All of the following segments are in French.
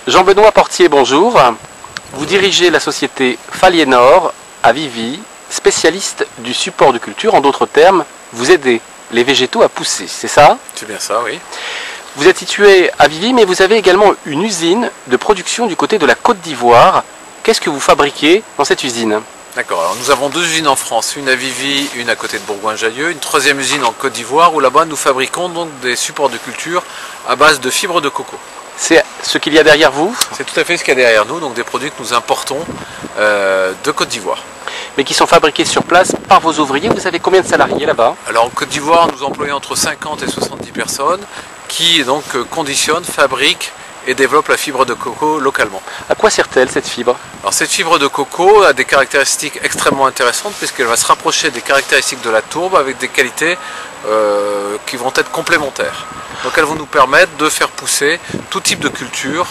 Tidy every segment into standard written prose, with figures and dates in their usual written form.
Jean-Benoît Portier, bonjour. Vous dirigez la société Faliénor à Vivy, spécialiste du support de culture. En d'autres termes, vous aidez les végétaux à pousser, c'est ça? C'est bien ça, oui. Vous êtes situé à Vivy, mais vous avez également une usine de production du côté de la Côte d'Ivoire. Qu'est-ce que vous fabriquez dans cette usine? D'accord, alors nous avons deux usines en France, une à Vivy, une à côté de Bourgoin-Jallieu, une troisième usine en Côte d'Ivoire où là-bas nous fabriquons donc des supports de culture à base de fibres de coco. C'est ce qu'il y a derrière vous? C'est tout à fait ce qu'il y a derrière nous, donc des produits que nous importons de Côte d'Ivoire. Mais qui sont fabriqués sur place par vos ouvriers. Vous avez combien de salariés là-bas? Alors en Côte d'Ivoire, nous employons entre 50 et 70 personnes qui donc conditionnent, fabriquent et développent la fibre de coco localement. À quoi sert-elle cette fibre? Alors cette fibre de coco a des caractéristiques extrêmement intéressantes puisqu'elle va se rapprocher des caractéristiques de la tourbe avec des qualités qui vont être complémentaires. Donc elles vont nous permettre de faire pousser tout type de culture,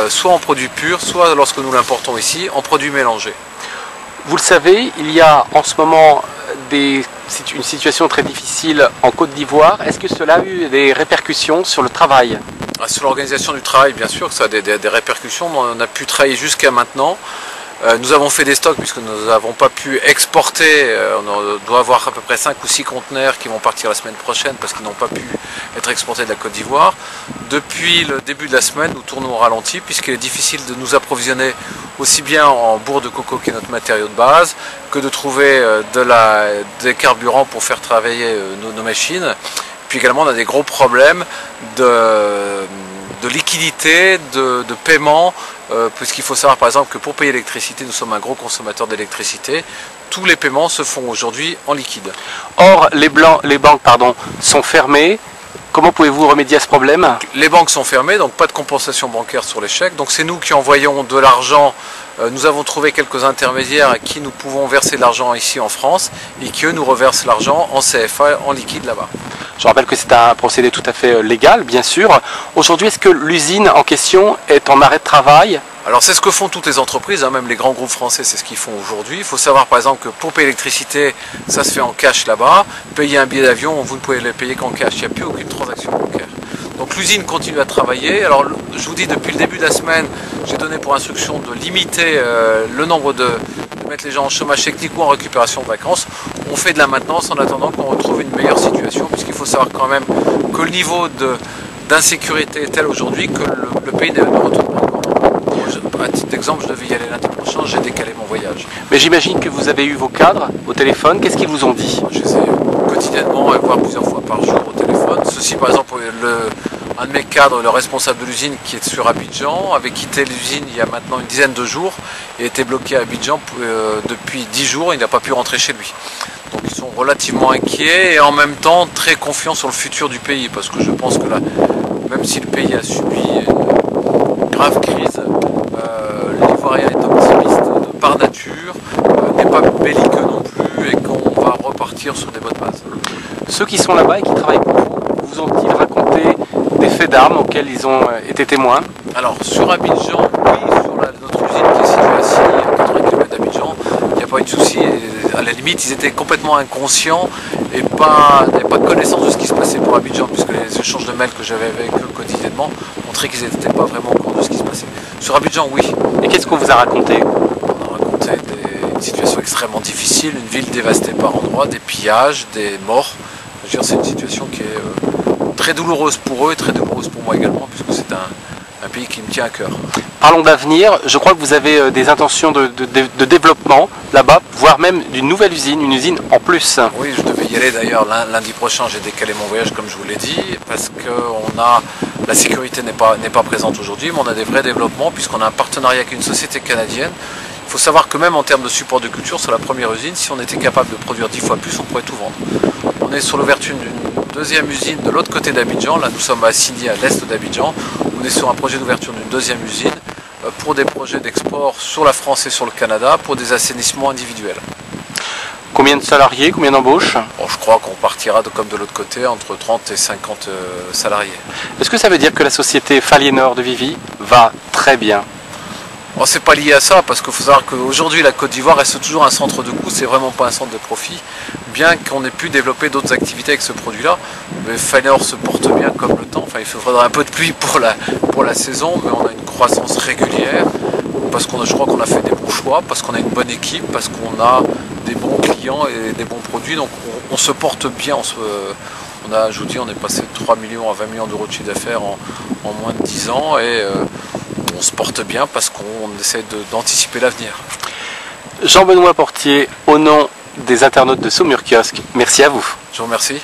soit en produits purs, soit lorsque nous l'importons ici, en produits mélangés. Vous le savez, il y a en ce moment une situation très difficile en Côte d'Ivoire. Est-ce que cela a eu des répercussions sur le travail? Sur l'organisation du travail, bien sûr que ça a des répercussions. On a pu travailler jusqu'à maintenant. Nous avons fait des stocks puisque nous n'avons pas pu exporter. On doit avoir à peu près 5 ou 6 conteneurs qui vont partir la semaine prochaine parce qu'ils n'ont pas pu être exportés de la Côte d'Ivoire. Depuis le début de la semaine, nous tournons au ralenti puisqu'il est difficile de nous approvisionner aussi bien en bourre de coco qui est notre matériau de base que de trouver des carburants pour faire travailler nos machines. Puis également on a des gros problèmes de liquidité, de paiement, puisqu'il faut savoir par exemple que pour payer l'électricité, nous sommes un gros consommateur d'électricité. Tous les paiements se font aujourd'hui en liquide. Or, les banques sont fermées. Comment pouvez-vous remédier à ce problème? Les banques sont fermées, donc pas de compensation bancaire sur les chèques. Donc c'est nous qui envoyons de l'argent. Nous avons trouvé quelques intermédiaires à qui nous pouvons verser de l'argent ici en France et qui eux nous reversent l'argent en CFA, en liquide là-bas. Je rappelle que c'est un procédé tout à fait légal, bien sûr. Aujourd'hui, est-ce que l'usine en question est en arrêt de travail? Alors c'est ce que font toutes les entreprises, même les grands groupes français, c'est ce qu'ils font aujourd'hui. Il faut savoir par exemple que pour payer l'électricité, ça se fait en cash là-bas. Payer un billet d'avion, vous ne pouvez le payer qu'en cash, il n'y a plus aucune transaction bancaire. Donc l'usine continue à travailler. Alors je vous dis, depuis le début de la semaine, j'ai donné pour instruction de limiter le nombre de mettre les gens en chômage technique ou en récupération de vacances. On fait de la maintenance en attendant qu'on retrouve une meilleure situation, puisqu'il faut savoir quand même que le niveau d'insécurité est tel aujourd'hui que le pays ne retourne pas encore. À titre d'exemple, je devais y aller lundi prochain, j'ai décalé mon voyage. Mais j'imagine que vous avez eu vos cadres au téléphone. Qu'est-ce qu'ils vous ont dit? Je les ai quotidiennement, voire plusieurs fois par jour au téléphone. Ceci par exemple, un de mes cadres, le responsable de l'usine qui est sur Abidjan, avait quitté l'usine il y a maintenant une dizaine de jours et était bloqué à Abidjan depuis 10 jours, il n'a pas pu rentrer chez lui. Donc ils sont relativement inquiets et en même temps très confiants sur le futur du pays, parce que je pense que là, même si le pays a subi une grave crise, l'Ivoirien est optimiste par nature, n'est pas belliqueux non plus et qu'on va repartir sur des bonnes bases. Ceux qui sont là-bas et qui travaillent pour vous ont-ils raconté des faits d'armes auxquels ils ont été témoins? Alors sur Abidjan, oui, sur notre usine qui est située à 80 km d'Abidjan, il n'y a pas eu de souci. À la limite, ils étaient complètement inconscients et n'avaient pas de connaissance de ce qui se passait pour Abidjan, puisque les échanges de mails que j'avais avec eux quotidiennement montraient qu'ils n'étaient pas vraiment au courant de ce qui se passait. Sur Abidjan, oui. Et qu'est-ce qu'on vous a raconté? On a raconté une situation extrêmement difficile, une ville dévastée par endroits, des pillages, des morts. Je veux dire, c'est une situation qui est très douloureuse pour eux et très douloureuse pour moi également, puisque c'est un pays qui me tient à cœur. Parlons d'avenir. Je crois que vous avez des intentions de développement là-bas, voire même d'une nouvelle usine, une usine en plus. Oui, je devais y aller d'ailleurs lundi prochain. J'ai décalé mon voyage comme je vous l'ai dit, parce que la sécurité n'est pas présente aujourd'hui, mais on a des vrais développements puisqu'on a un partenariat avec une société canadienne. Il faut savoir que même en termes de support de culture, sur la première usine, si on était capable de produire 10 fois plus, on pourrait tout vendre. On est sur l'ouverture d'une deuxième usine de l'autre côté d'Abidjan. Là, nous sommes à Sidi, à l'est d'Abidjan. On est sur un projet d'ouverture d'une deuxième usine pour des projets d'export sur la France et sur le Canada, pour des assainissements individuels. Combien de salariés, combien d'embauches? Bon, je crois qu'on partira comme de l'autre côté, entre 30 et 50 salariés. Est-ce que ça veut dire que la société Faliénor de Vivy va très bien? Bon, c'est pas lié à ça, parce qu'il faut savoir qu'aujourd'hui la Côte d'Ivoire reste toujours un centre de coût, c'est vraiment pas un centre de profit. bien qu'on ait pu développer d'autres activités avec ce produit-là. Mais Faliénor se porte bien comme le temps. Enfin, il faudra un peu de pluie pour la saison, mais on a une croissance régulière parce je crois qu'on a fait des bons choix, parce qu'on a une bonne équipe, parce qu'on a des bons clients et des bons produits. Donc on se porte bien. Je vous dis, on est passé de 3 millions à 20 millions d'euros de chiffre d'affaires en moins de 10 ans et on se porte bien parce qu'on essaie d'anticiper l'avenir. Jean-Benoît Portier, au nom des internautes de Saumur Kiosque, merci à vous. Je vous remercie.